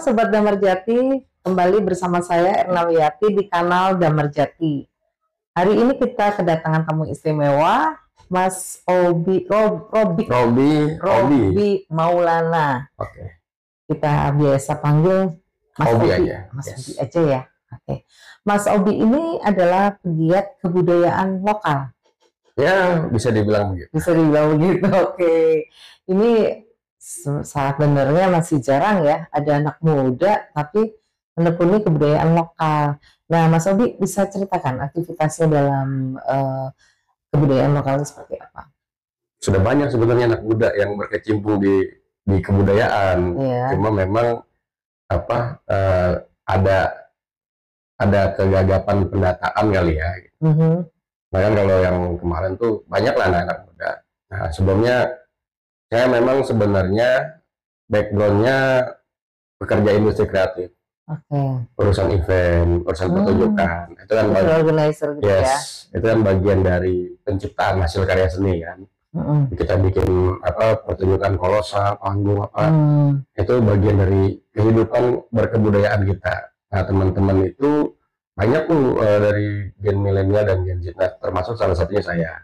Sobat Damar Jati, kembali bersama saya Erna Wiyati di kanal Damar Jati. Hari ini kita kedatangan tamu istimewa, Mas Robi Maulana. Oke. Kita biasa panggil Mas Obi Obi aja. Mas Yes. Obi aja ya. Oke. Mas Obi ini adalah pegiat kebudayaan lokal. Ya, bisa dibilang begitu. Bisa dibilang begitu. Oke. Ini sebenarnya masih jarang ya ada anak muda tapi menekuni kebudayaan lokal. Nah, Mas Obi bisa ceritakan aktivitasnya dalam kebudayaan lokal itu seperti apa? Sudah banyak sebenarnya anak muda yang berkecimpung di kebudayaan. Iya. Cuma memang ada kegagapan pendataan kali ya. Bahkan kalau yang kemarin tuh banyak lah anak-anak muda. Nah, sebelumnya saya memang sebenarnya backgroundnya bekerja industri kreatif. Oke. Urusan event, urusan pertunjukan. Itu kan Organizer gitu ya. yes, itu kan bagian dari penciptaan hasil karya seni kan. Kita bikin pertunjukan kolosal, panggung itu bagian dari kehidupan berkebudayaan kita. Nah, teman-teman itu banyak tuh dari gen milenial dan gen Z, nah, termasuk salah satunya saya.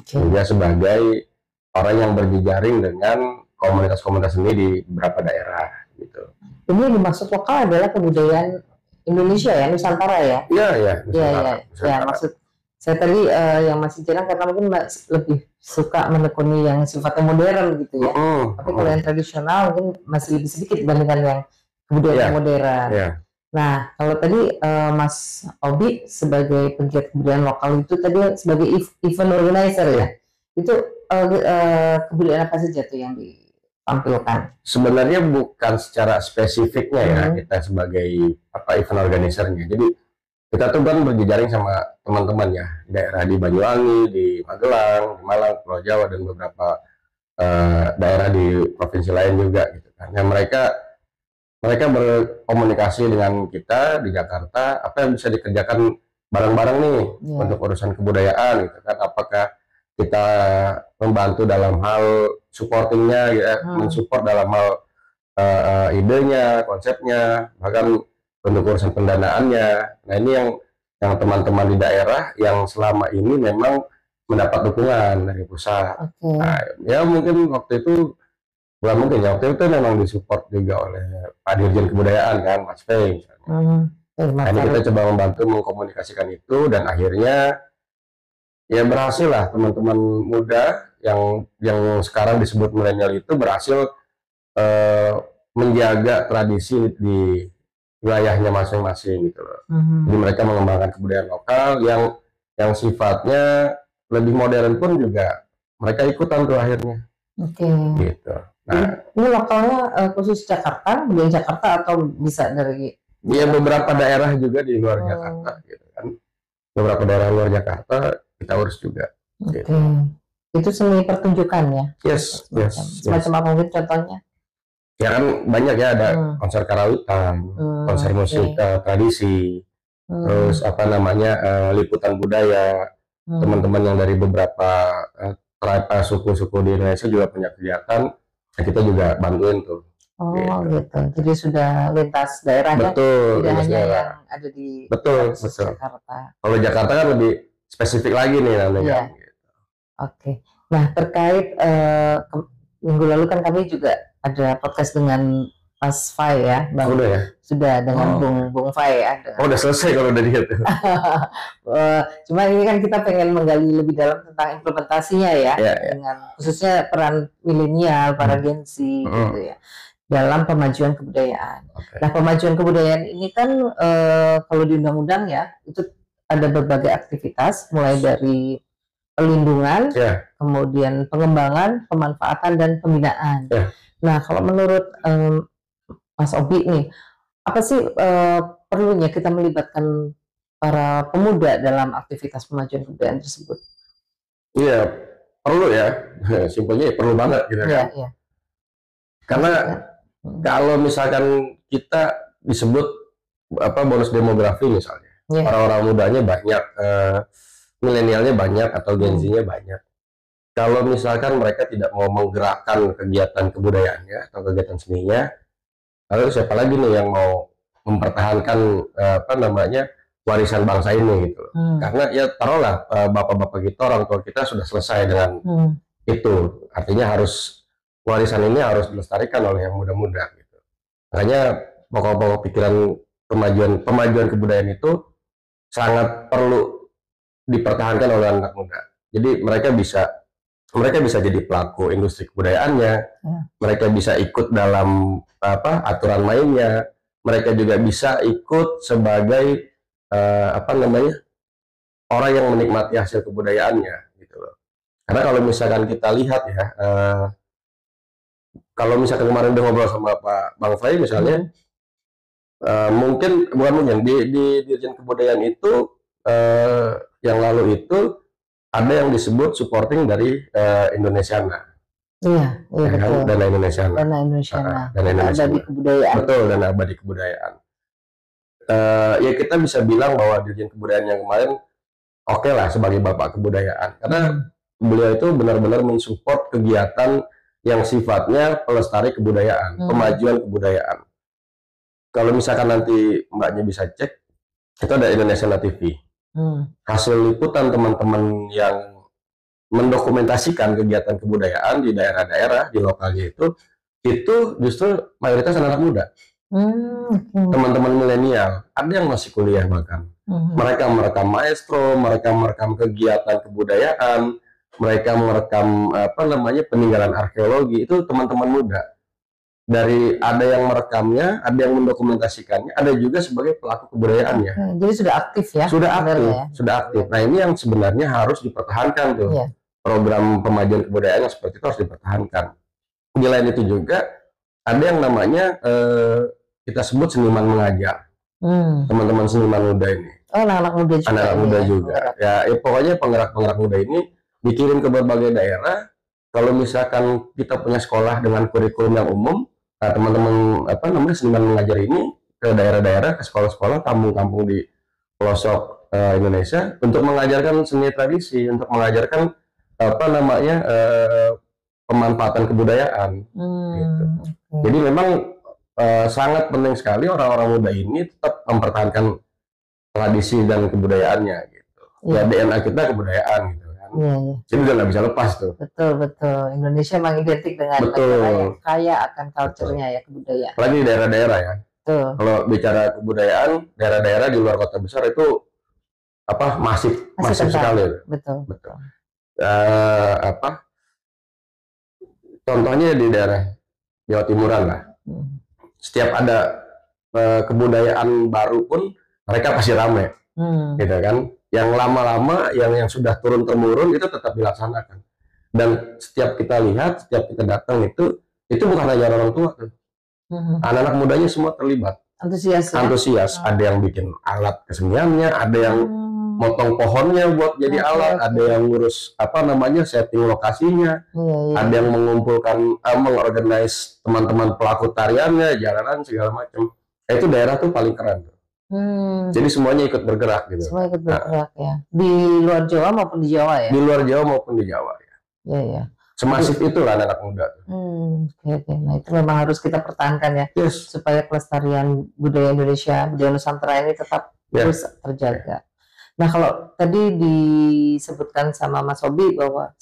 Juga sebagai orang yang berjejaring dengan komunitas-komunitas seni di beberapa daerah gitu. Ini yang dimaksud lokal adalah kebudayaan Indonesia ya, Nusantara ya? Iya. Ya, maksud saya tadi yang masih jarang karena mungkin lebih suka menekuni yang sifatnya modern gitu ya. Tapi kalau yang tradisional mungkin masih lebih sedikit dibandingkan yang kebudayaan modern. Nah, kalau tadi Mas Obi sebagai pegiat kebudayaan lokal itu tadi sebagai event organizer ya. Itu kebudayaan apa saja tuh yang ditampilkan? Sebenarnya bukan secara spesifiknya ya kita sebagai event organizernya. Jadi kita tuh kan berjejaring sama teman-teman ya di daerah di Banyuwangi, di Magelang, di Malang, Pulau Jawa dan beberapa daerah di provinsi lain juga gitu kan. Nah, mereka berkomunikasi dengan kita di Jakarta, apa yang bisa dikerjakan bareng-bareng nih untuk urusan kebudayaan gitu kan. Apakah kita membantu dalam hal supportingnya ya, mensupport dalam hal idenya, konsepnya, bahkan untuk urusan pendanaannya. Nah, ini yang teman-teman di daerah yang selama ini memang mendapat dukungan dari pusat. Nah, ya mungkin waktu itu bukan mungkin ya, waktu itu memang disupport juga oleh Pak Dirjen Kebudayaan kan, Mas Fei. Nah, ini kita coba membantu mengkomunikasikan itu dan akhirnya ya berhasil lah teman-teman muda yang sekarang disebut milenial itu berhasil menjaga tradisi di wilayahnya masing-masing gitu loh. Jadi mereka mengembangkan kebudayaan lokal yang sifatnya lebih modern pun juga mereka ikutan tuh akhirnya. Gitu. Nah, ini lokalnya khusus Jakarta, di Jakarta atau bisa dari? Ya beberapa daerah juga di luar Jakarta gitu kan. Beberapa daerah luar Jakarta kita urus juga. Gitu. Itu seni pertunjukan ya? Yes. Semacam apa mungkin contohnya? Ya kan banyak ya, ada konser karawitan, konser musik tradisi, terus liputan budaya. Teman-teman yang dari beberapa suku-suku di Indonesia juga punya kegiatan, nah kita juga bantuin tuh. Gitu. Jadi sudah lintas daerahnya, tidak hanya yang ada di Jakarta. Kalau Jakarta kan lebih spesifik lagi nih namanya. Oke. Nah, terkait minggu lalu kan kami juga ada podcast dengan Mas Fai ya, Bang. Udah ya? Sudah dengan Bung Fai ya. Udah selesai kalau udah gitu. Cuma ini kan kita pengen menggali lebih dalam tentang implementasinya ya, dengan khususnya peran milenial, para Gen Z gitu ya, dalam pemajuan kebudayaan. Nah, pemajuan kebudayaan ini kan kalau di undang-undang ya, itu ada berbagai aktivitas, mulai dari pelindungan, kemudian pengembangan, pemanfaatan, dan pembinaan. Nah, kalau menurut Mas Obi nih, apa sih perlunya kita melibatkan para pemuda dalam aktivitas pemajuan kebudayaan tersebut? Iya, perlu ya. Simpelnya perlu banget gitu kan. Karena kalau misalkan kita disebut bonus demografi misalnya, orang-orang mudanya banyak, milenialnya banyak atau Gen Z-nya banyak. Kalau misalkan mereka tidak mau menggerakkan kegiatan kebudayaannya atau kegiatan seninya, Lalu siapa lagi nih yang mau mempertahankan warisan bangsa ini gitu. Karena ya taruhlah bapak-bapak kita, orang tua kita sudah selesai dengan itu. Artinya warisan ini harus dilestarikan oleh yang muda-muda gitu. Makanya pokok-pokok pikiran pemajuan kebudayaan itu sangat perlu dipertahankan oleh anak muda. Jadi mereka bisa jadi pelaku industri kebudayaannya, mereka bisa ikut dalam aturan mainnya, mereka juga bisa ikut sebagai orang yang menikmati hasil kebudayaannya gitu loh. Karena kalau misalkan kita lihat ya, kalau misalkan kemarin udah ngobrol sama Pak Bang Fai misalnya, di Dirjen Kebudayaan itu yang lalu itu ada yang disebut supporting dari Indonesiana. Iya, ya kan? betul. Dana Indonesiana. Dana Indonesiana. Abadi kebudayaan. Betul, dana abadi kebudayaan. Ya kita bisa bilang bahwa Dirjen Kebudayaan yang kemarin oke lah sebagai bapak kebudayaan, karena beliau itu benar-benar mensupport kegiatan yang sifatnya pelestari kebudayaan, pemajuan kebudayaan. Kalau misalkan nanti mbaknya bisa cek, itu ada Indonesiana TV. Hasil liputan teman-teman yang mendokumentasikan kegiatan kebudayaan di daerah-daerah, di lokalnya itu justru mayoritas anak muda. Teman-teman milenial, ada yang masih kuliah bahkan. Mereka merekam maestro, mereka merekam kegiatan kebudayaan, mereka merekam peninggalan arkeologi, itu teman-teman muda. Dari ada yang merekamnya, ada yang mendokumentasikannya, ada juga sebagai pelaku kebudayaannya. Jadi sudah aktif ya? Sudah aktif. Nah ini yang sebenarnya harus dipertahankan tuh. Program pemajuan kebudayaan yang seperti itu harus dipertahankan. Di lain itu juga ada yang namanya kita sebut seniman mengajar. Teman-teman seniman muda ini. Oh, anak-anak muda juga. Anak muda juga. Ya, pokoknya penggerak-penggerak muda ini dikirim ke berbagai daerah. Kalau misalkan kita punya sekolah dengan kurikulum yang umum, nah teman-teman seniman mengajar ini ke daerah-daerah, ke sekolah-sekolah, kampung-kampung di pelosok Indonesia untuk mengajarkan seni tradisi, untuk mengajarkan pemanfaatan kebudayaan. Gitu. Jadi memang sangat penting sekali orang-orang muda ini tetap mempertahankan tradisi dan kebudayaannya gitu. Ya DNA kita kebudayaan gitu kan. Jadi udah nggak bisa lepas tuh. Betul. Indonesia memang identik dengan negara yang kaya akan culture-nya ya, kebudayaan. Apalagi di daerah-daerah ya. Kalau bicara kebudayaan, daerah-daerah di luar kota besar itu masif sekali. Betul. Contohnya di daerah Jawa Timuran lah. Setiap ada kebudayaan baru pun mereka pasti ramai, gitu kan. Yang lama-lama, yang sudah turun temurun itu tetap dilaksanakan. Dan setiap kita lihat, setiap kita datang itu bukan hanya orang tua tuh. Anak-anak mudanya semua terlibat. Antusias. Ada yang bikin alat keseniannya, ada yang motong pohonnya buat jadi alat, ada yang ngurus setting lokasinya, ada yang mengumpulkan, mengorganize teman-teman pelaku tariannya, jalanan segala macam. Itu daerah tuh paling keren tuh. Jadi semuanya ikut bergerak gitu. Semua ikut bergerak ya. Di luar Jawa maupun di Jawa ya. Di luar Jawa maupun di Jawa ya. Iya. Semasif itulah anak muda. Oke. Nah itu memang harus kita pertahankan ya, supaya kelestarian budaya Indonesia, budaya Nusantara ini tetap terus terjaga. Nah kalau tadi disebutkan sama Mas Hobi bahwa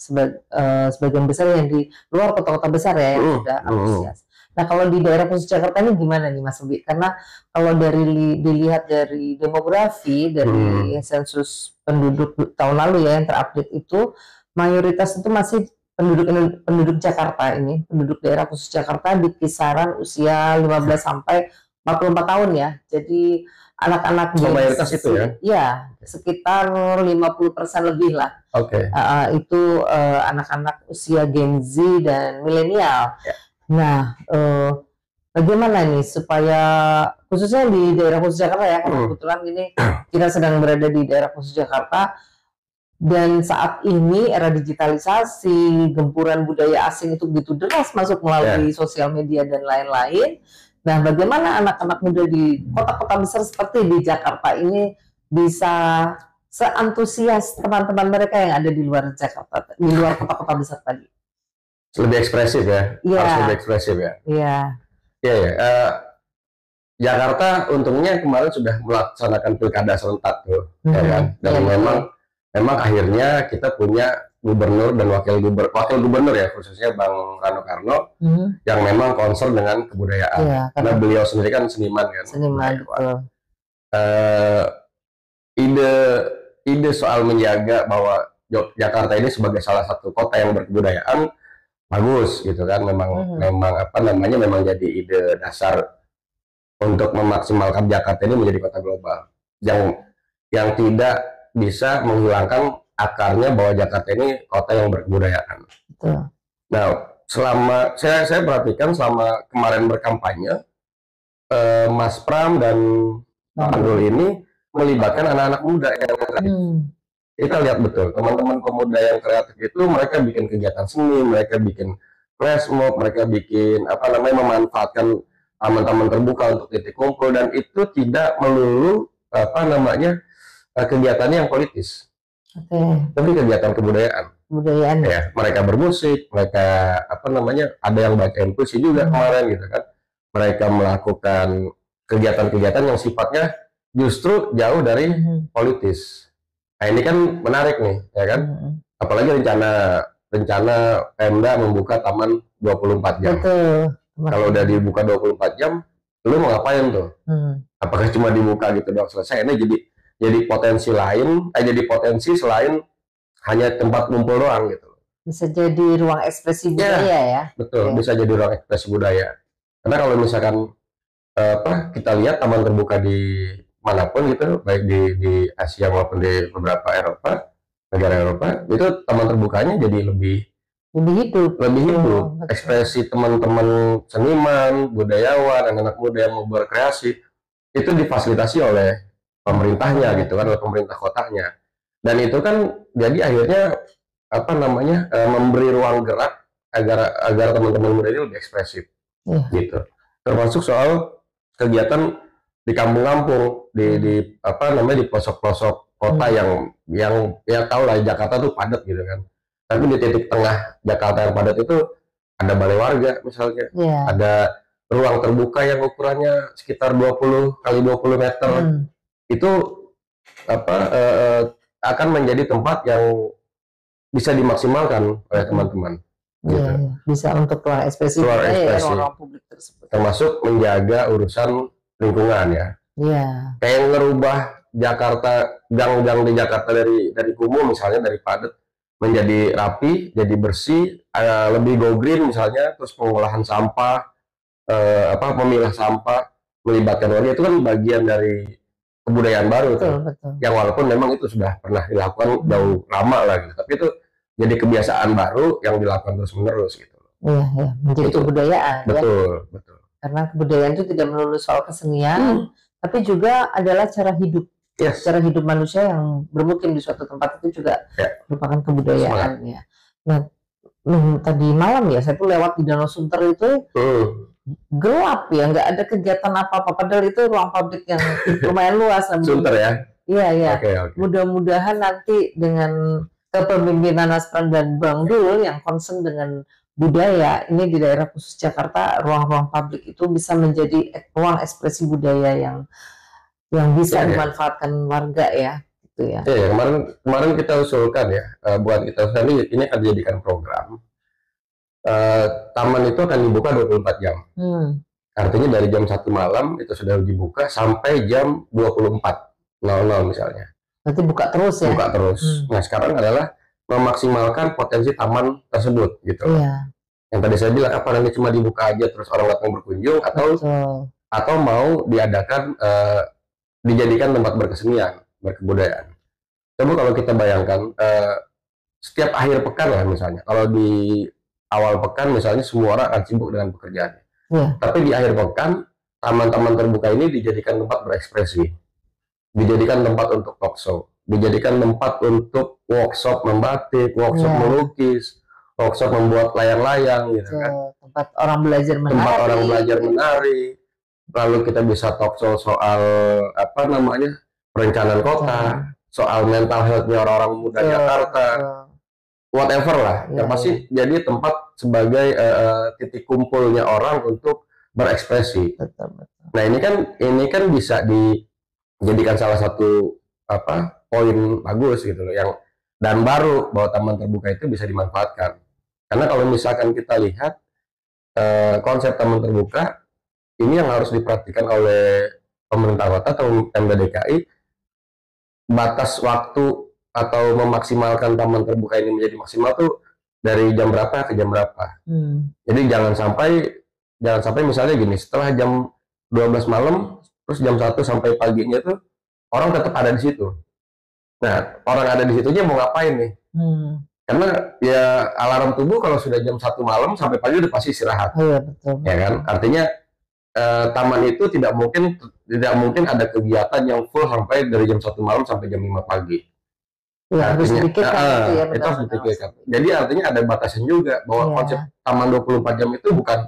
sebagian besar yang di luar kota-kota besar ya yang sudah antusias. Nah kalau di daerah khusus Jakarta ini gimana nih Mas Hobi? Karena kalau dilihat dari demografi, dari sensus penduduk tahun lalu ya yang terupdate itu, mayoritas itu masih penduduk Jakarta ini, penduduk daerah khusus Jakarta di kisaran usia 15 sampai 44 tahun ya. Jadi anak-anak mayoritas itu ya? Iya, sekitar 50% lebih lah. Itu anak-anak usia Gen Z dan milenial. Nah, bagaimana nih supaya khususnya di daerah khusus Jakarta ya, karena kebetulan ini kita sedang berada di daerah khusus Jakarta dan saat ini era digitalisasi, gempuran budaya asing itu begitu deras masuk melalui sosial media dan lain-lain. Nah, bagaimana anak-anak muda di kota-kota besar seperti di Jakarta ini bisa seantusias teman-teman mereka yang ada di luar Jakarta, di luar kota-kota besar tadi? Lebih ekspresif ya, harus lebih ekspresif ya. Iya. Iya. Jakarta untungnya kemarin sudah melaksanakan pilkada serentak tuh, ya kan? Dan memang akhirnya kita punya gubernur dan wakil gubernur ya, khususnya Bang Rano Karno, yang memang concern dengan kebudayaan. Karena beliau sendiri kan seniman kan. Seniman, betul. Ide soal menjaga bahwa Jakarta ini sebagai salah satu kota yang berkebudayaan bagus gitu kan, memang memang jadi ide dasar untuk memaksimalkan Jakarta ini menjadi kota global yang tidak bisa menghilangkan akarnya bahwa Jakarta ini kota yang berkebudayaan. Betul. Nah, selama saya perhatikan selama kemarin berkampanye, Mas Pram dan Pak Andul ini melibatkan anak-anak muda yang kreatif. Kita lihat betul teman-teman pemuda yang kreatif itu mereka bikin kegiatan seni, mereka bikin flash mob, mereka bikin memanfaatkan taman-taman terbuka untuk titik kumpul, dan itu tidak melulu kegiatannya yang politis, tapi kegiatan kebudayaan ya. Mereka bermusik, mereka ada yang bacain puisi juga kemarin gitu kan. Mereka melakukan kegiatan-kegiatan yang sifatnya justru jauh dari politis. Nah, ini kan menarik nih, ya kan? Apalagi rencana Pemda membuka taman 24 jam. Betul. Kalau udah dibuka 24 jam, lu mau ngapain tuh? Apakah cuma dibuka gitu doang selesai? Ini jadi potensi lain, jadi potensi selain hanya tempat kumpul doang gitu. Bisa jadi ruang ekspresi budaya ya. Betul, bisa jadi ruang ekspresi budaya. Karena kalau misalkan kita lihat taman terbuka di manapun gitu, baik di Asia maupun di beberapa negara Eropa, itu taman terbukanya jadi lebih hidup. Ekspresi teman-teman seniman, budayawan, anak-anak muda yang mau berkreasi itu difasilitasi oleh pemerintahnya gitu kan, oleh pemerintah kotanya. Dan itu kan jadi akhirnya memberi ruang gerak agar teman-teman muda ini lebih ekspresif gitu. Termasuk soal kegiatan di kampung-kampung, di pelosok-pelosok kota yang tahu lah Jakarta tuh padat gitu kan. Tapi di titik tengah Jakarta yang padat itu ada balai warga misalnya, ada ruang terbuka yang ukurannya sekitar 20 kali 20 meter. Itu akan menjadi tempat yang bisa dimaksimalkan oleh teman-teman. Gitu. Bisa untuk ruang ekspresi ruang publik tersebut. Termasuk menjaga urusan lingkungan ya. Kayak ngerubah Jakarta, gang-gang di Jakarta dari kumuh misalnya, dari padat menjadi rapi, jadi bersih, lebih go green misalnya, terus pengolahan sampah, memilah sampah, melibatkan warga, itu kan bagian dari kebudayaan baru. Betul. Yang walaupun memang itu sudah pernah dilakukan jauh lama lah gitu, tapi itu jadi kebiasaan baru yang dilakukan terus-menerus gitu. Iya, menjadi kebudayaan. Betul. Karena kebudayaan itu tidak melulu soal kesenian, tapi juga adalah cara hidup. Cara hidup manusia yang bermukim di suatu tempat itu juga merupakan kebudayaan ya. Nah, tadi malam ya saya tuh lewat di Danau Sunter itu gelap ya, nggak ada kegiatan apa-apa. Padahal itu ruang publik yang lumayan luas. Sunter ya? Iya. Mudah-mudahan nanti dengan kepemimpinan Mas Pram dan Bang Dul yang concern dengan budaya, ini di daerah khusus Jakarta, ruang-ruang publik itu bisa menjadi ruang ekspresi budaya yang bisa dimanfaatkan warga ya, gitu ya. Kemarin kita usulkan ya, buat kita usulkan ini akan dijadikan program. Taman itu akan dibuka 24 jam. Artinya dari jam 1 malam itu sudah dibuka sampai jam 24.00 misalnya. Nanti buka terus ya? Buka terus. Nah, sekarang adalah memaksimalkan potensi taman tersebut gitu. Yang tadi saya bilang, apa nanti cuma dibuka aja terus orang datang berkunjung, atau mau diadakan dijadikan tempat berkesenian, berkebudayaan. Coba kalau kita bayangkan setiap akhir pekan lah misalnya, kalau di awal pekan misalnya semua orang akan sibuk dengan pekerjaannya. Tapi di akhir pekan taman-taman terbuka ini dijadikan tempat berekspresi, dijadikan tempat untuk talk show, dijadikan tempat untuk workshop membatik, workshop melukis, workshop membuat layang-layang gitu kan. Tempat orang belajar menari. Lalu kita bisa talk show soal perencanaan kota, soal mental health-nya orang-orang muda Jakarta, whatever lah. Yang pasti jadi tempat sebagai titik kumpulnya orang untuk berekspresi. Betul, betul. Nah ini kan bisa dijadikan salah satu poin bagus gitu loh, yang dan baru bahwa taman terbuka itu bisa dimanfaatkan. Karena kalau misalkan kita lihat konsep taman terbuka ini yang harus diperhatikan oleh pemerintah kota atau Pemda DKI, batas waktu atau memaksimalkan taman terbuka ini menjadi maksimal tuh dari jam berapa ke jam berapa. Jadi jangan sampai misalnya gini, setelah jam 12 malam terus jam 1 sampai paginya tuh orang tetap ada di situ. Nah, orang ada di situnya mau ngapain nih? Karena ya alarm tubuh kalau sudah jam 1 malam sampai pagi udah pasti istirahat. Iya, betul. Ya kan? Artinya taman itu tidak mungkin ada kegiatan yang full sampai dari jam 1 malam sampai jam 5 pagi. Ya, harus dipikirkan itu ya, itu harus dipikirkan. Jadi artinya ada batasan juga bahwa konsep taman 24 jam itu bukan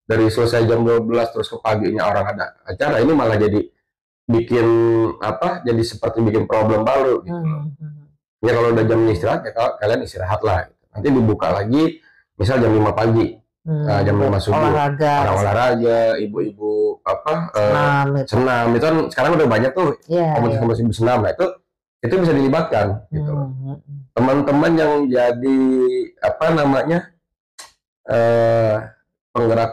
dari selesai jam 12 terus ke paginya orang ada acara, ini malah jadi bikin jadi seperti bikin problem baru gitu. Ya kalau udah jamnya istirahat ya kalian istirahat lah. Nanti dibuka lagi misal jam 5 pagi. Jam 5 subuh. Orang olahraga, ibu-ibu senam. Itu kan sekarang udah banyak tuh komunitas senam. Nah, itu bisa dilibatkan gitu. Teman-teman yang jadi penggerak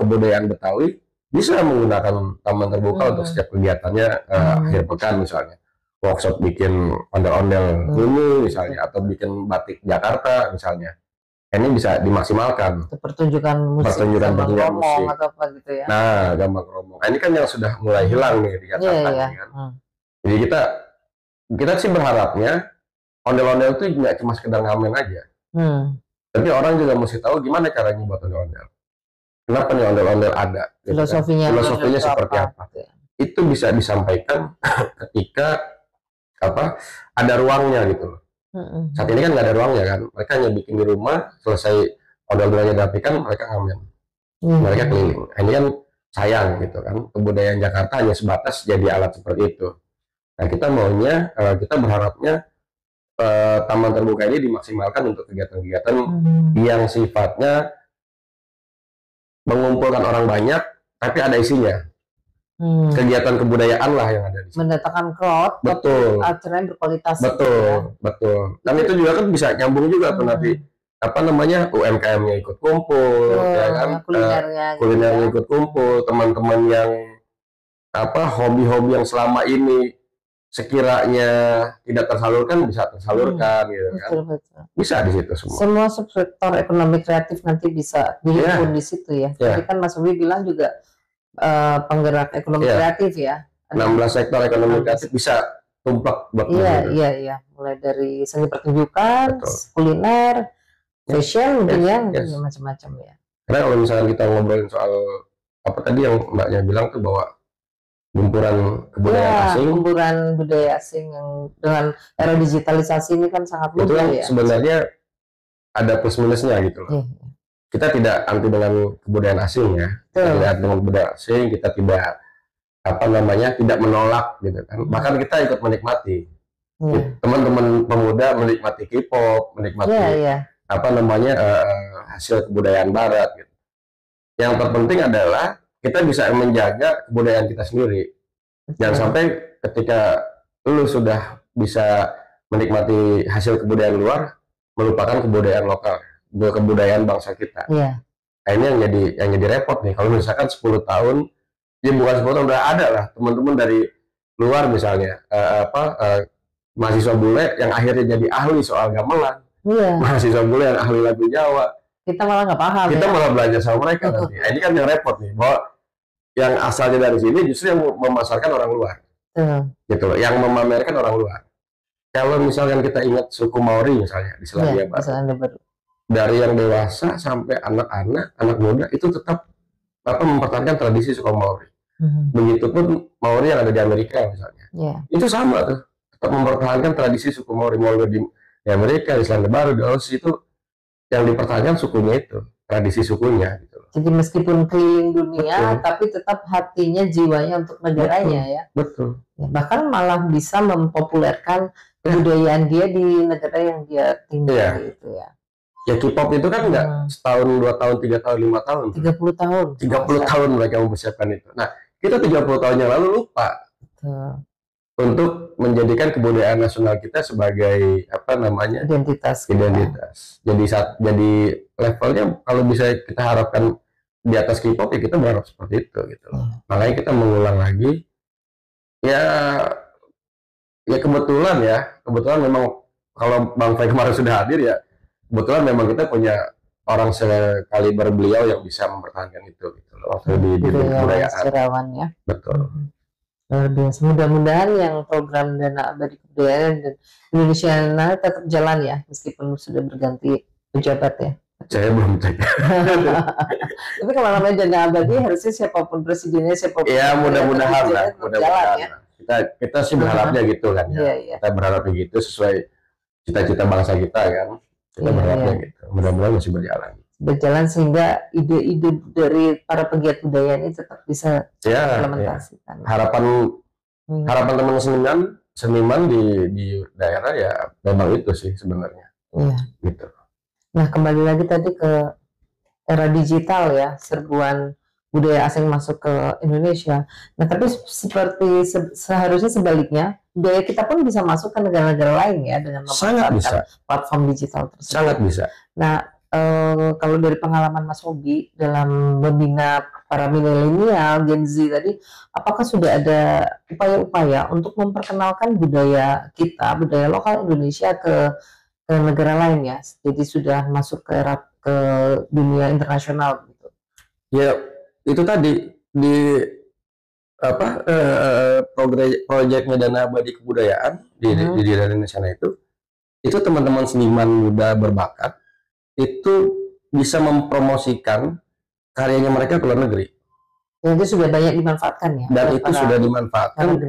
kebudayaan Betawi bisa menggunakan taman terbuka untuk setiap kegiatannya, akhir pekan misalnya workshop bikin ondel-ondel dulu misalnya, atau bikin batik Jakarta misalnya. Ini bisa dimaksimalkan. Pertunjukan musik atau apa gitu ya. Nah, gambang kromong. Ini kan yang sudah mulai hilang nih di Jakarta kan. Jadi kita sih berharapnya ondel-ondel itu nggak cuma sekedar ngamen aja. Tapi orang juga mesti tahu gimana caranya buat ondel-ondel. Kenapa nih ondel-ondel ada? Filosofinya seperti apa? Itu bisa disampaikan ketika ada ruangnya gitu loh. Saat ini kan nggak ada ruangnya kan. Mereka hanya bikin di rumah, selesai ondel-ondelnya dirapikan, mereka ngamen. Mereka keliling. Ini kan sayang gitu kan. Kebudayaan Jakarta hanya sebatas jadi alat seperti itu. Nah, kita berharapnya taman terbuka ini dimaksimalkan untuk kegiatan-kegiatan yang sifatnya mengumpulkan orang banyak, tapi ada isinya. Kegiatan kebudayaan lah yang ada di sini. Mendatangkan crowd, betul. Acaranya berkualitas. Betul. Dan itu juga kan bisa nyambung juga tuh nanti UMKM-nya ikut kumpul, ya kan? Kulinernya ikut kumpul, teman-teman yang hobi-hobi yang selama ini sekiranya tidak tersalurkan bisa tersalurkan gitu kan. Betul. Bisa di situ semua. Semua sektor ekonomi kreatif nanti bisa dihimpun di situ ya. Jadi kan Mas Ubi bilang juga penggerak ekonomi kreatif ya. 16 sektor ekonomi kreatif bisa tumplak buat Iya. Mulai dari seni pertunjukan, kuliner, fashion mungkin macam-macam ya. Karena kalau misalnya kita ngobrolin soal apa tadi yang Mbaknya bilang tuh bahwa gempuran budaya asing yang dengan era digitalisasi ini kan sangat mudah ya. Sebenarnya ada plus minusnya gitu loh. Kita tidak anti dengan kebudayaan asing ya. Kita tidak dengan kebudayaan asing, kita tidak tidak menolak gitu kan. Bahkan kita ikut menikmati. Teman-teman pemuda menikmati K-pop, menikmati hasil kebudayaan barat gitu. Yang terpenting adalah kita bisa menjaga kebudayaan kita sendiri. Jangan sampai ketika lu sudah bisa menikmati hasil kebudayaan luar, melupakan kebudayaan lokal, kebudayaan bangsa kita. Nah, ini yang jadi repot nih. Kalau misalkan 10 tahun, ya bukan 10 tahun, udah ada lah teman-teman dari luar misalnya, mahasiswa bule yang akhirnya jadi ahli soal gamelan, mahasiswa bule yang ahli lagu Jawa. Kita malah nggak paham. Kita malah belajar sama mereka nanti. Nah, ini kan yang repot nih, bahwa yang asalnya dari sini justru yang memasarkan orang luar, gitu loh, yang memamerkan orang luar. Kalau misalkan kita ingat suku Maori misalnya di Selandia Baru, dari yang dewasa sampai anak-anak, anak muda itu tetap mempertahankan tradisi suku Maori. Begitupun Maori yang ada di Amerika misalnya, itu sama tuh, tetap mempertahankan tradisi suku Maori di Amerika, di Selandia Baru, di Aussie, itu yang dipertahankan sukunya itu, tradisi sukunya gitu. Jadi meskipun keliling dunia, tapi tetap hatinya, jiwanya untuk negaranya ya. Betul. Bahkan malah bisa mempopulerkan kebudayaan dia di negara yang dia tinggal gitu ya. Ya K-pop itu kan nggak setahun, 2 tahun, 3 tahun, 5 tahun. 30 tahun. 30 tahun mereka mempersiapkan itu. Nah, kita 30 tahun yang lalu lupa untuk menjadikan kebudayaan nasional kita sebagai apa namanya? Identitas. Jadi levelnya kalau bisa kita harapkan di atas K-pop ya kita berharap seperti itu gitu loh. Makanya kita mengulang lagi. Ya kebetulan memang kalau Bang Fai kemarin sudah hadir ya, kebetulan memang kita punya orang sekaliber beliau yang bisa mempertahankan itu gitu loh, waktu di kebudayaan. Sejarawan ya. Betul. Luar biasa. Mudah-mudahan yang program Dana Abadi Kebudayaan dan Indonesia tetap jalan ya, meskipun sudah berganti pejabat ya. Saya belum cek. Tapi kalau namanya Dana Abadi harusnya siapapun presidennya, siapapun. Ya mudah-mudahan lah. Mudah-mudahan. Kita sih berharapnya gitu kan ya. Kita berharapnya gitu sesuai cita-cita bangsa kita kan. Kita berharapnya gitu. Mudah-mudahan masih berjalan sehingga ide-ide dari para pegiat budaya ini tetap bisa implementasikan. Harapan teman-teman seniman di daerah ya memang itu sih sebenarnya. Iya. Gitu. Nah, kembali lagi tadi ke era digital ya, serbuan budaya asing masuk ke Indonesia. Nah, tapi seperti seharusnya sebaliknya, budaya kita pun bisa masuk ke negara-negara lain ya dengan memanfaatkan platform digital tersebut. Sangat bisa. Nah, kalau dari pengalaman Mas Hobi dalam membina para milenial, Gen Z tadi, apakah sudah ada upaya-upaya untuk memperkenalkan budaya kita, budaya lokal Indonesia ke negara lain ya? Jadi sudah masuk ke dunia internasional gitu. Ya, itu tadi di proyeknya Dana Abadi Kebudayaan di Indonesia itu teman-teman seniman muda berbakat itu bisa mempromosikan karyanya mereka ke luar negeri. Dan itu sudah banyak dimanfaatkan ya. Dan itu sudah dimanfaatkan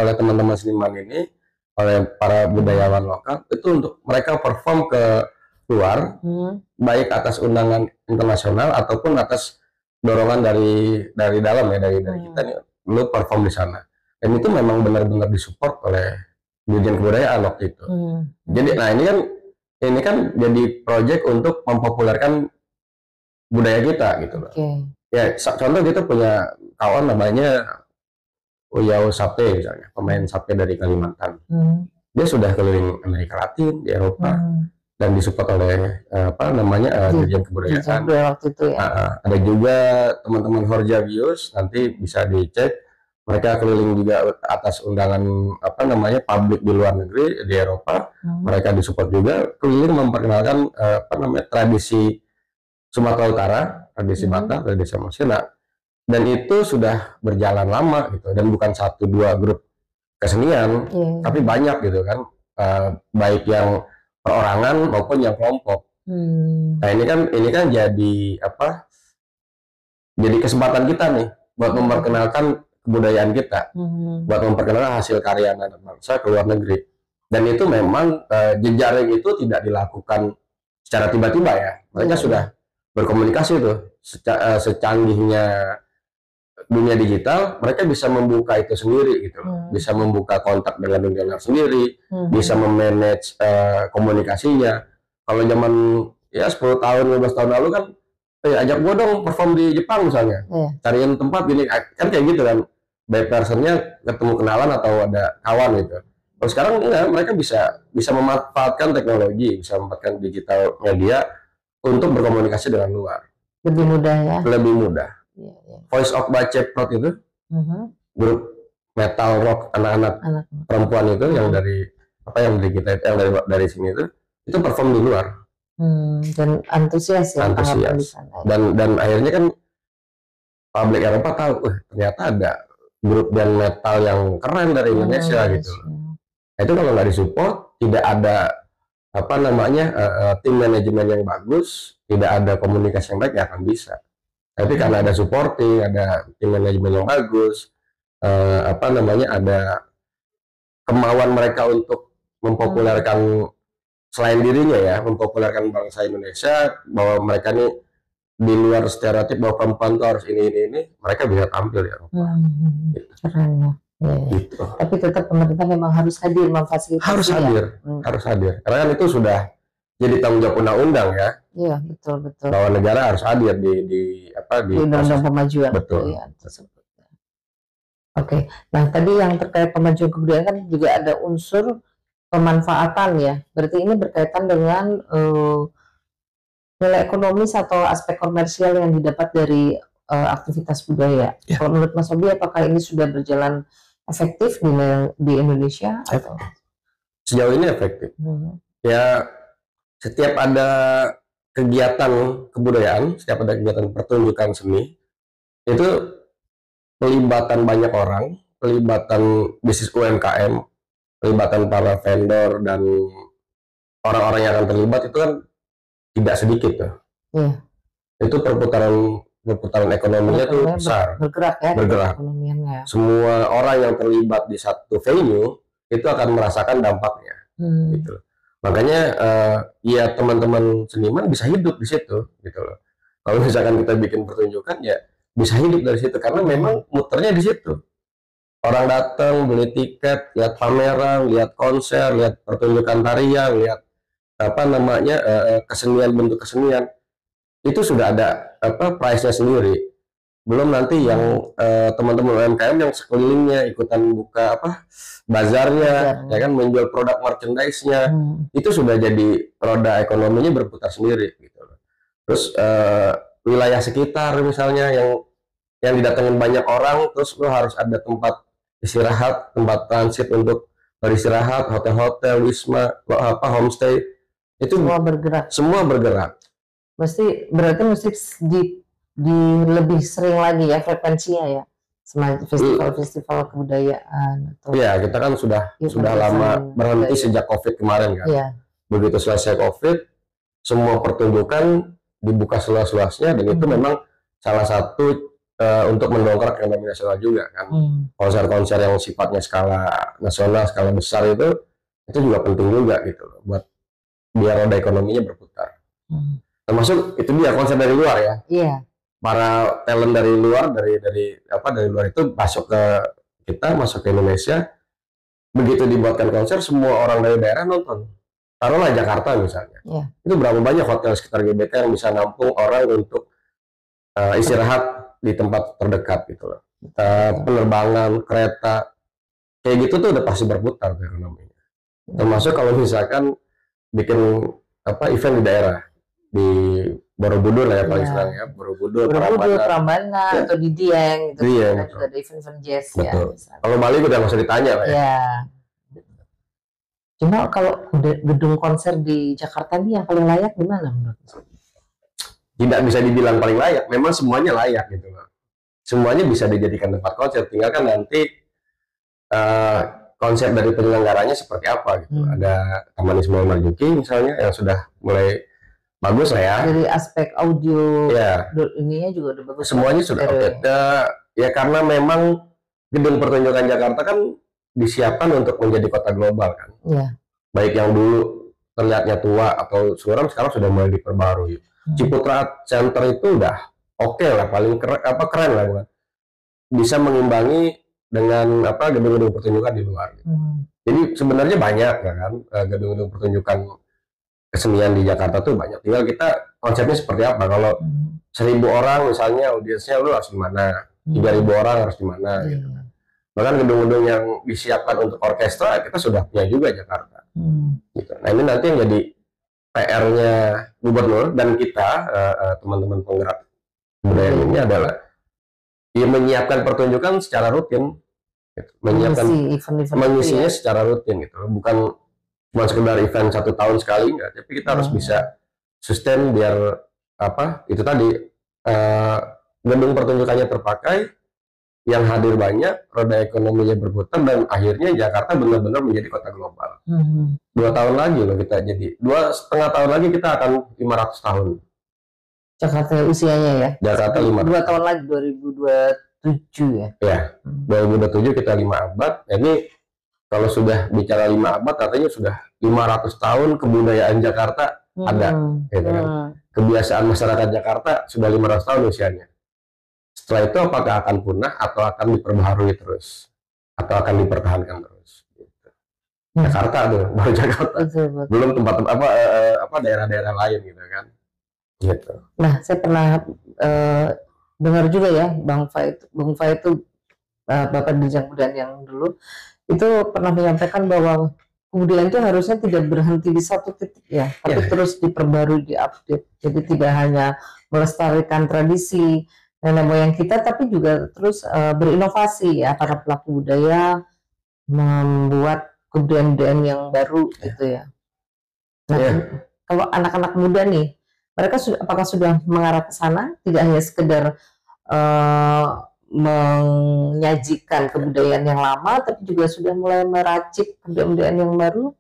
oleh teman-teman seniman ini, oleh para budayawan lokal itu untuk mereka perform ke luar, baik atas undangan internasional ataupun atas dorongan dari dalam ya, dari kita nih, lu perform di sana. Dan itu memang benar-benar disupport oleh Dirjen Kebudayaan waktu itu. Jadi, nah ini kan jadi proyek untuk mempopulerkan budaya kita gitu loh. Ya, contoh kita punya kawan namanya Uyau Sapte misalnya, pemain Sapte dari Kalimantan. Dia sudah keliling Amerika Latin, di Eropa, dan disupport oleh Dirjen Kebudayaan. Waktu itu ya. Ada juga teman-teman Horja Bius, nanti bisa dicek. Mereka keliling juga atas undangan publik di luar negeri, di Eropa. Mereka disupport juga keliling memperkenalkan tradisi Sumatera Utara, tradisi Batak, tradisi Malaysia. Dan itu sudah berjalan lama gitu, dan bukan 1-2 grup kesenian, tapi banyak gitu kan, baik yang perorangan maupun yang kelompok. Nah ini kan jadi jadi kesempatan kita nih buat memperkenalkan kebudayaan kita, buat memperkenalkan hasil karya anak bangsa ke luar negeri. Dan itu memang jejaring itu tidak dilakukan secara tiba-tiba ya. Mereka sudah berkomunikasi tuh, secanggihnya dunia digital, mereka bisa membuka itu sendiri gitu, bisa membuka kontak dengan dunia sendiri, bisa memanage komunikasinya. Kalau zaman ya 10 tahun, 15 tahun lalu kan, ajak gua dong perform di Jepang misalnya, cariin tempat gini, kan kayak gitu kan, by personnya ketemu kenalan atau ada kawan gitu. Kalau sekarang enggak, mereka bisa memanfaatkan teknologi, bisa memanfaatkan digital media untuk berkomunikasi dengan luar. Lebih mudah ya? Lebih mudah. Voice of Baceprot itu grup metal rock anak-anak perempuan itu yang dari dari sini itu perform di luar. Dan antusias ya. Dan akhirnya kan publik Eropa tahu, ternyata ada grup band metal yang keren dari Indonesia gitu. Nah, itu kalau nggak disupport, tidak ada tim manajemen yang bagus, tidak ada komunikasi yang baik, ya akan bisa. Tapi karena ada supporting, ada tim manajemen yang bagus, ada kemauan mereka untuk mempopulerkan selain dirinya ya, mempopulerkan bangsa Indonesia, bahwa mereka ini di luar stereotip bahwa perempuan itu harus ini, mereka bisa tampil ya. Keren ya. Gitu. Tapi tetap pemerintah memang harus hadir memfasilitasi. Harus hadir. Karena kan itu sudah jadi tanggung jawab undang-undang ya. Iya, betul. Bahwa negara harus hadir di undang-undang pemajuan betul. kebudayaan tersebut. Oke. Nah, tadi yang terkait pemajuan kebudayaan kan juga ada unsur pemanfaatan ya. Berarti ini berkaitan dengan nilai ekonomis atau aspek komersial yang didapat dari aktivitas budaya. Ya. Kalau menurut Mas Obi, apakah ini sudah berjalan efektif di Indonesia? Atau? Sejauh ini efektif. Ya, setiap ada kegiatan kebudayaan, setiap ada kegiatan pertunjukan seni, itu pelibatan banyak orang, pelibatan bisnis UMKM, pelibatan para vendor dan orang-orang yang akan terlibat itu kan tidak sedikit tuh. Itu perputaran ekonominya itu besar. Bergerak. Semua orang yang terlibat di satu venue itu akan merasakan dampaknya. Gitu. Makanya ya teman-teman seniman bisa hidup di situ gitu loh. Kalau misalkan kita bikin pertunjukan ya bisa hidup dari situ karena memang muternya di situ. Orang datang beli tiket, lihat pameran, lihat konser, lihat pertunjukan tarian, lihat kesenian, bentuk kesenian. Itu sudah ada price-nya sendiri. Belum nanti yang teman-teman UMKM yang sekelilingnya ikutan buka bazarnya, ya kan, menjual produk merchandise-nya, itu sudah jadi roda ekonominya berputar sendiri gitu. Terus wilayah sekitar misalnya yang didatengin banyak orang, terus lo harus ada tempat istirahat, tempat transit untuk beristirahat, hotel-hotel, wisma, homestay, itu semua bergerak. Berarti mesti di lebih sering lagi ya frekuensinya ya, festival-festival kebudayaan. Iya, kita kan sudah lama berhenti sejak COVID kemarin kan. Iya. Begitu selesai COVID, semua pertunjukan dibuka seluas-luasnya dan itu memang salah satu untuk mendongkrak ekonomi nasional juga kan. Konser-konser yang sifatnya skala nasional, skala besar itu juga penting juga gitu loh, buat biar roda ekonominya berputar. Termasuk itu dia konser dari luar ya. Iya. Para talent dari luar dari luar itu masuk ke kita, masuk ke Indonesia. Begitu dibuatkan konser, semua orang dari daerah nonton. Taruhlah Jakarta misalnya. Itu berapa banyak hotel sekitar GBK yang bisa nampung orang untuk istirahat di tempat terdekat gitu loh. Penerbangan, kereta, kayak gitu tuh udah pasti berputar ekonominya. Termasuk kalau misalkan bikin event di daerah, di Borobudur lah ya paling sering ya, Borobudur, Prambanan atau di Dieng gitu. Juga ada event-event jazz ya. Kalau Bali udah nggak usah ditanya lah ya. Cuma kalau gedung konser di Jakarta ini yang paling layak di mana menurut Mas? Tidak bisa dibilang paling layak, memang semuanya layak gitu loh. Semuanya bisa dijadikan tempat konser, tinggal kan nanti konsep dari penyelenggaranya seperti apa gitu. Ada Taman Ismail Marzuki misalnya yang sudah mulai bagus lah ya. Dari aspek audio, ininya juga udah bagus. Semuanya sudah oke. Ya karena memang gedung pertunjukan Jakarta kan disiapkan untuk menjadi kota global kan. Baik yang dulu terlihatnya tua atau suram sekarang sudah mulai diperbarui. Ciputra Center itu udah oke lah, paling keren lah bukan. Bisa mengimbangi dengan gedung-gedung pertunjukan di luar. Gitu. Jadi sebenarnya banyak ya kan gedung-gedung pertunjukan kesenian di Jakarta tuh banyak. Tinggal kita konsepnya seperti apa. Kalau 1.000 orang misalnya audiensnya lu harus di mana, 3.000 orang harus di mana. Gitu. Bahkan gedung-gedung yang disiapkan untuk orkestra kita sudah punya juga Jakarta. Gitu. Nah ini nanti yang jadi PR-nya gubernur dan kita teman-teman penggerak kebudayaan ini adalah menyiapkan pertunjukan secara rutin, gitu. Mengisinya secara rutin gitu, bukan cuma sekedar event 1 tahun sekali enggak, tapi kita harus bisa sustain biar itu tadi gedung pertunjukannya terpakai, yang hadir banyak, roda ekonominya berputar dan akhirnya Jakarta benar-benar menjadi kota global. 2 tahun lagi loh kita jadi 2,5 tahun lagi kita akan 500 tahun. Jakarta usianya ya? Jakarta 500. 2 tahun lagi 2027 ya? Ya, 2027 kita 5 abad. Ini kalau sudah bicara 5 abad artinya sudah 500 tahun kebudayaan Jakarta ada. Gitu kan? Kebiasaan masyarakat Jakarta sudah 500 tahun usianya. Setelah itu apakah akan punah atau akan diperbaharui terus? Atau akan dipertahankan terus? Gitu. Jakarta tuh, baru Jakarta. Betul. Belum tempat apa daerah-daerah lain gitu kan. Gitu. Nah, saya pernah dengar juga ya, Bang Fai itu Bapak Dirjen Kebudayaan yang dulu itu pernah menyampaikan bahwa kebudayaan itu harusnya tidak berhenti di satu titik ya, tapi terus diperbarui, diupdate. Jadi tidak hanya melestarikan tradisi nenek moyang kita, tapi juga terus berinovasi ya, para pelaku budaya membuat kebudayaan-kebudayaan yang baru gitu ya. Nah, kalau anak-anak muda nih, mereka apakah sudah mengarah ke sana? Tidak hanya sekedar menyajikan kebudayaan yang lama, tapi juga sudah mulai meracik kebudayaan yang baru.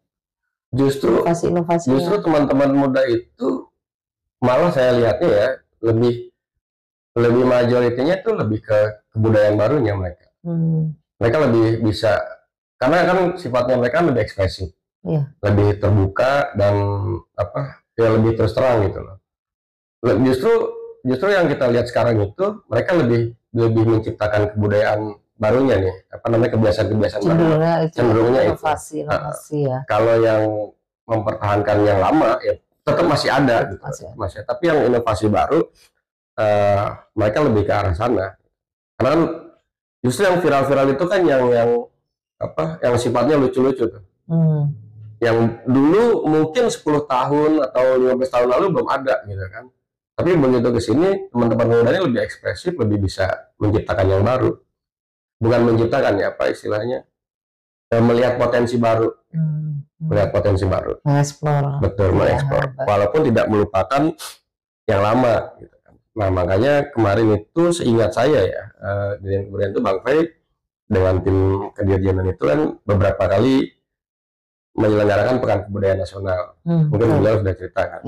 Justru teman-teman muda itu malah saya lihatnya ya lebih majoritinya itu lebih ke kebudayaan barunya mereka. Mereka lebih bisa, karena kan sifatnya mereka lebih ekspresif, lebih terbuka dan lebih terus terang gitu loh. Justru yang kita lihat sekarang itu mereka lebih menciptakan kebudayaan barunya nih, kebiasaan-kebiasaan baru. Cenderungnya inovasi ya. Kalau yang mempertahankan yang lama ya tetap masih ada gitu. Masih. Tapi yang inovasi baru mereka lebih ke arah sana. Karena kan justru yang viral-viral itu kan yang sifatnya lucu-lucu tuh. Yang dulu mungkin 10 tahun atau 15 tahun lalu belum ada gitu kan. Tapi begitu ke sini teman-teman mudanya lebih ekspresif, lebih bisa menciptakan yang baru. Bukan menciptakan ya, apa istilahnya? Melihat potensi baru. Melihat potensi baru. Mengeksplor. Betul, mengeksplor. Walaupun tidak melupakan yang lama gitu. Nah, makanya kemarin itu seingat saya ya, Dirjen Kebudayaan itu Bang Fai dengan tim kedirjenan itu kan beberapa kali menyelenggarakan Pekan Kebudayaan Nasional. Mungkin beliau sudah cerita kan.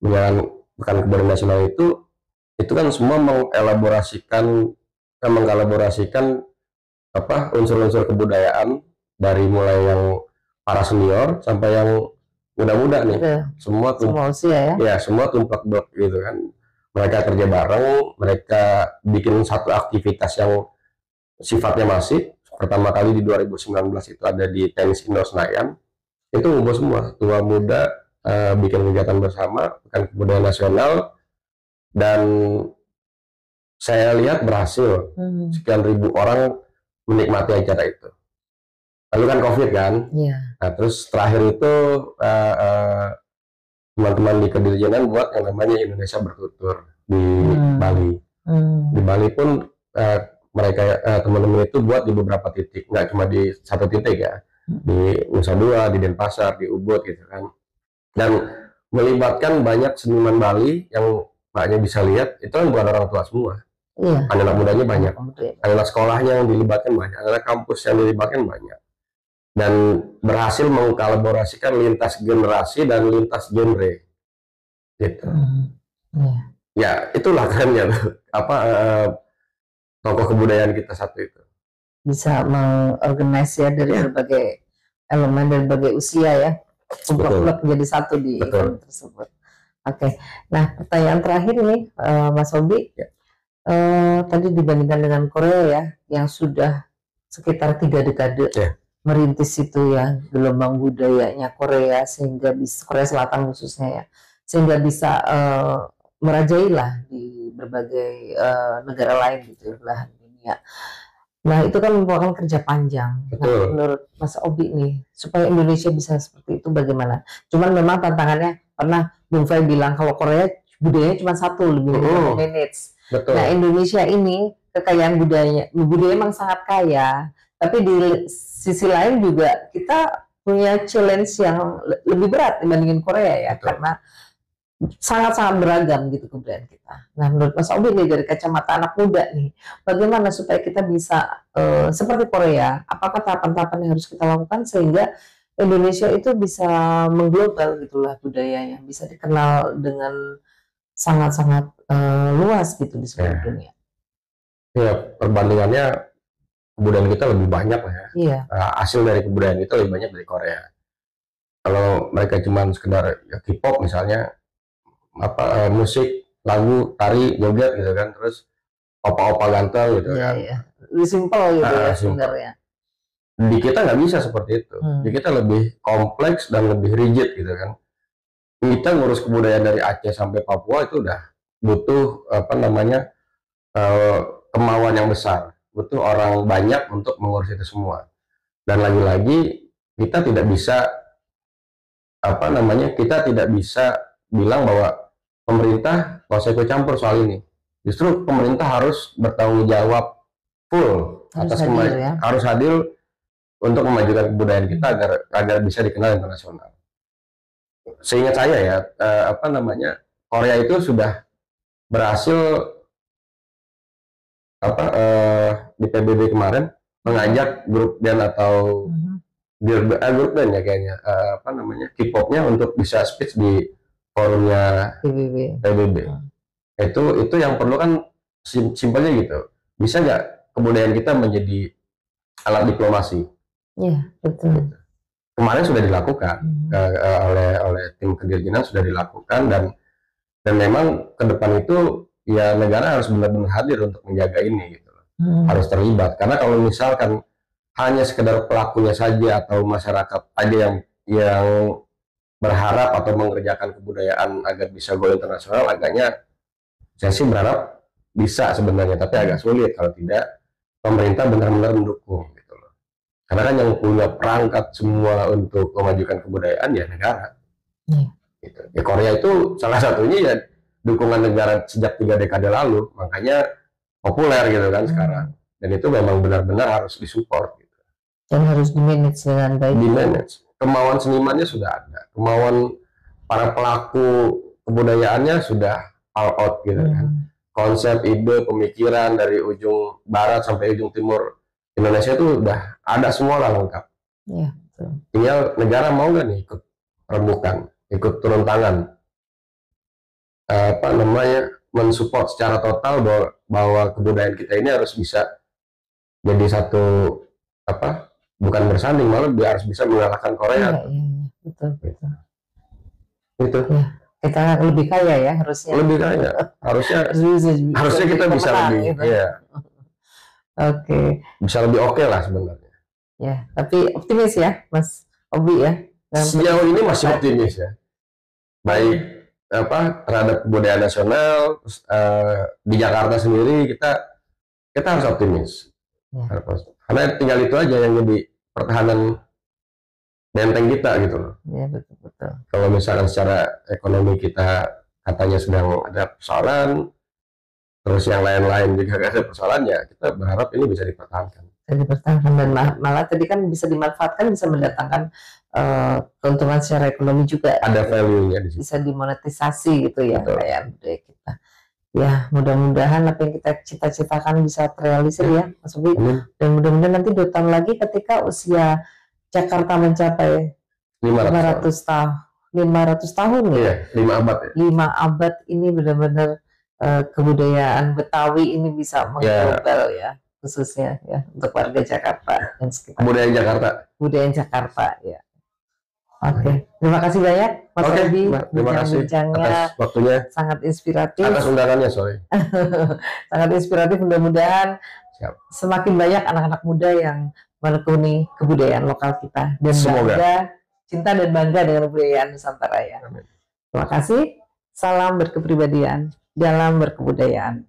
Pekan Kebudayaan Nasional itu kan semua mengelaborasikan unsur-unsur kebudayaan dari mulai yang para senior sampai yang muda-muda nih. Semua usia ya. Ya, semua tumplek blok gitu kan. Mereka kerja bareng, mereka bikin satu aktivitas yang sifatnya masif. Pertama kali di 2019 itu ada di Tenis Indoor Senayan. Itu ngumpul semua, tua muda, bikin kegiatan bersama, Pekan Kebudayaan Nasional, dan saya lihat berhasil. Sekian ribu orang menikmati acara itu. Lalu kan COVID kan. Nah, terus terakhir itu teman-teman di kedirjenan buat yang namanya Indonesia Bertutur di Bali. Di Bali pun mereka teman-teman itu buat di beberapa titik, nggak cuma di satu titik ya, di Nusa Dua, di Denpasar, di Ubud gitu kan, dan melibatkan banyak seniman Bali yang makanya bisa lihat itu kan bukan orang tua semua, anak-anak mudanya banyak, anak sekolahnya yang dilibatkan banyak, anak kampus yang dilibatkan banyak. Dan berhasil mengkolaborasikan lintas generasi dan lintas genre gitu. Ya itulah kerennya tokoh kebudayaan kita satu itu bisa mengorganisasi ya dari berbagai elemen dan berbagai usia ya, blok menjadi satu di event tersebut. Oke. Nah, pertanyaan terakhir nih Mas Obi, tadi dibandingkan dengan Korea ya yang sudah sekitar 3 dekade merintis itu ya gelombang budayanya Korea, sehingga bisa Korea Selatan khususnya ya, sehingga bisa merajailah di berbagai negara lain gitu belahan dunia. Nah, itu kan merupakan kerja panjang. Nah, menurut Mas Obi nih, supaya Indonesia bisa seperti itu bagaimana? Cuman memang tantangannya, pernah Bung Fai bilang kalau Korea budayanya cuma satu, lebih manage. Nah, Indonesia ini kekayaan budaya memang sangat kaya, tapi di sisi lain juga kita punya challenge yang lebih berat dibandingin Korea ya, karena sangat-sangat beragam gitu kebudayaan kita. Nah, menurut Mas Obi nih dari kacamata anak muda nih, bagaimana supaya kita bisa seperti Korea? Apakah tahapan-tahapan yang harus kita lakukan sehingga Indonesia itu bisa mengglobal gitulah budayanya, bisa dikenal dengan sangat-sangat luas gitu di seluruh dunia? Ya, perbandingannya kebudayaan kita lebih banyak lah ya. Hasil dari kebudayaan kita lebih banyak dari Korea. Kalau mereka cuma sekedar ya, K-pop misalnya, musik, lagu, tari, joget gitu kan, terus opa-opa ganteng gitu kan. Lebih simpel gitu ya sebenarnya. Di kita nggak bisa seperti itu. Di kita lebih kompleks dan lebih rigid gitu kan. Kita ngurus kebudayaan dari Aceh sampai Papua itu udah butuh kemauan yang besar, butuh orang banyak untuk mengurus itu semua. Dan lagi-lagi kita tidak bisa kita tidak bisa bilang bahwa pemerintah nggak usah ikut campur soal ini. Justru pemerintah harus bertanggung jawab full harus hadir untuk memajukan kebudayaan kita agar bisa dikenal internasional. Seingat saya ya, Korea itu sudah berhasil di PBB kemarin mengajak grup band atau grup band ya kayaknya K-popnya untuk bisa speech di forumnya PBB. Itu yang perlu kan simpelnya gitu. Bisa nggak kebudayaan kita menjadi alat diplomasi? Iya, betul. Kemarin sudah dilakukan oleh tim kedirijenan, sudah dilakukan dan memang ke depan itu ya negara harus benar-benar hadir untuk menjaga ini gitu. Harus terlibat, karena kalau misalkan hanya sekedar pelakunya saja atau masyarakat aja yang berharap atau mengerjakan kebudayaan agar bisa go internasional, agaknya saya sih berharap bisa sebenarnya, tapi agak sulit kalau tidak pemerintah benar-benar mendukung gitu loh. Karena kan yang punya perangkat semua untuk memajukan kebudayaan ya negara. Gitu. Ya Korea itu salah satunya ya dukungan negara sejak 3 dekade lalu, makanya populer gitu kan sekarang. Dan itu memang benar-benar harus disupport gitu. Dan harus di-manage dengan baik. Di-manage. Kemauan senimannya sudah ada, kemauan para pelaku kebudayaannya sudah all out gitu kan. Konsep, ide, pemikiran dari ujung barat sampai ujung timur Indonesia itu udah ada semua lah lengkap. Ya, tinggal negara mau nggak nih ikut rembukan, ikut turun tangan, mensupport secara total bahwa kebudayaan kita ini harus bisa jadi satu bukan bersanding, malah harus bisa mengalahkan Korea. Iya, betul. Itu. Ya. Kita lebih kaya ya harusnya. Lebih kaya, harusnya kita bisa lebih. Gitu. Ya. Oke. Bisa lebih oke lah sebenarnya. Ya, tapi optimis ya, Mas Obi ya. Sejauh ini masih optimis ya. Baik terhadap kebudayaan nasional, di Jakarta sendiri kita harus optimis. Ya. Karena tinggal itu aja yang jadi pertahanan benteng kita gitu loh. Ya, betul. Kalau misalkan secara ekonomi kita katanya sedang ada persoalan, terus yang lain-lain juga gak ada persoalan, ya kita berharap ini bisa dipertahankan. Dan malah tadi kan bisa dimanfaatkan, bisa mendatangkan keuntungan secara ekonomi juga. Ada value-nya di situ. Bisa dimonetisasi gitu ya kayak budaya kita. Ya, mudah-mudahan apa yang kita cita-citakan bisa terrealisir ya, Mas Obi. Dan mudah-mudahan nanti 2 tahun lagi ketika usia Jakarta mencapai 500 tahun ya. 5 abad ya. 5 abad ini benar-benar kebudayaan Betawi ini bisa mengglobal ya, khususnya ya untuk warga Jakarta dan sekitar. Budaya Jakarta ya. Oke. Terima kasih banyak Mas Obi. Terima kasih atas waktunya. Sangat inspiratif. Atas undangannya, sorry. Sangat inspiratif. Mudah-mudahan semakin banyak anak-anak muda yang menekuni kebudayaan lokal kita dan cinta dan bangga dengan kebudayaan Nusantara ya. Terima kasih. Salam berkepribadian dalam berkebudayaan.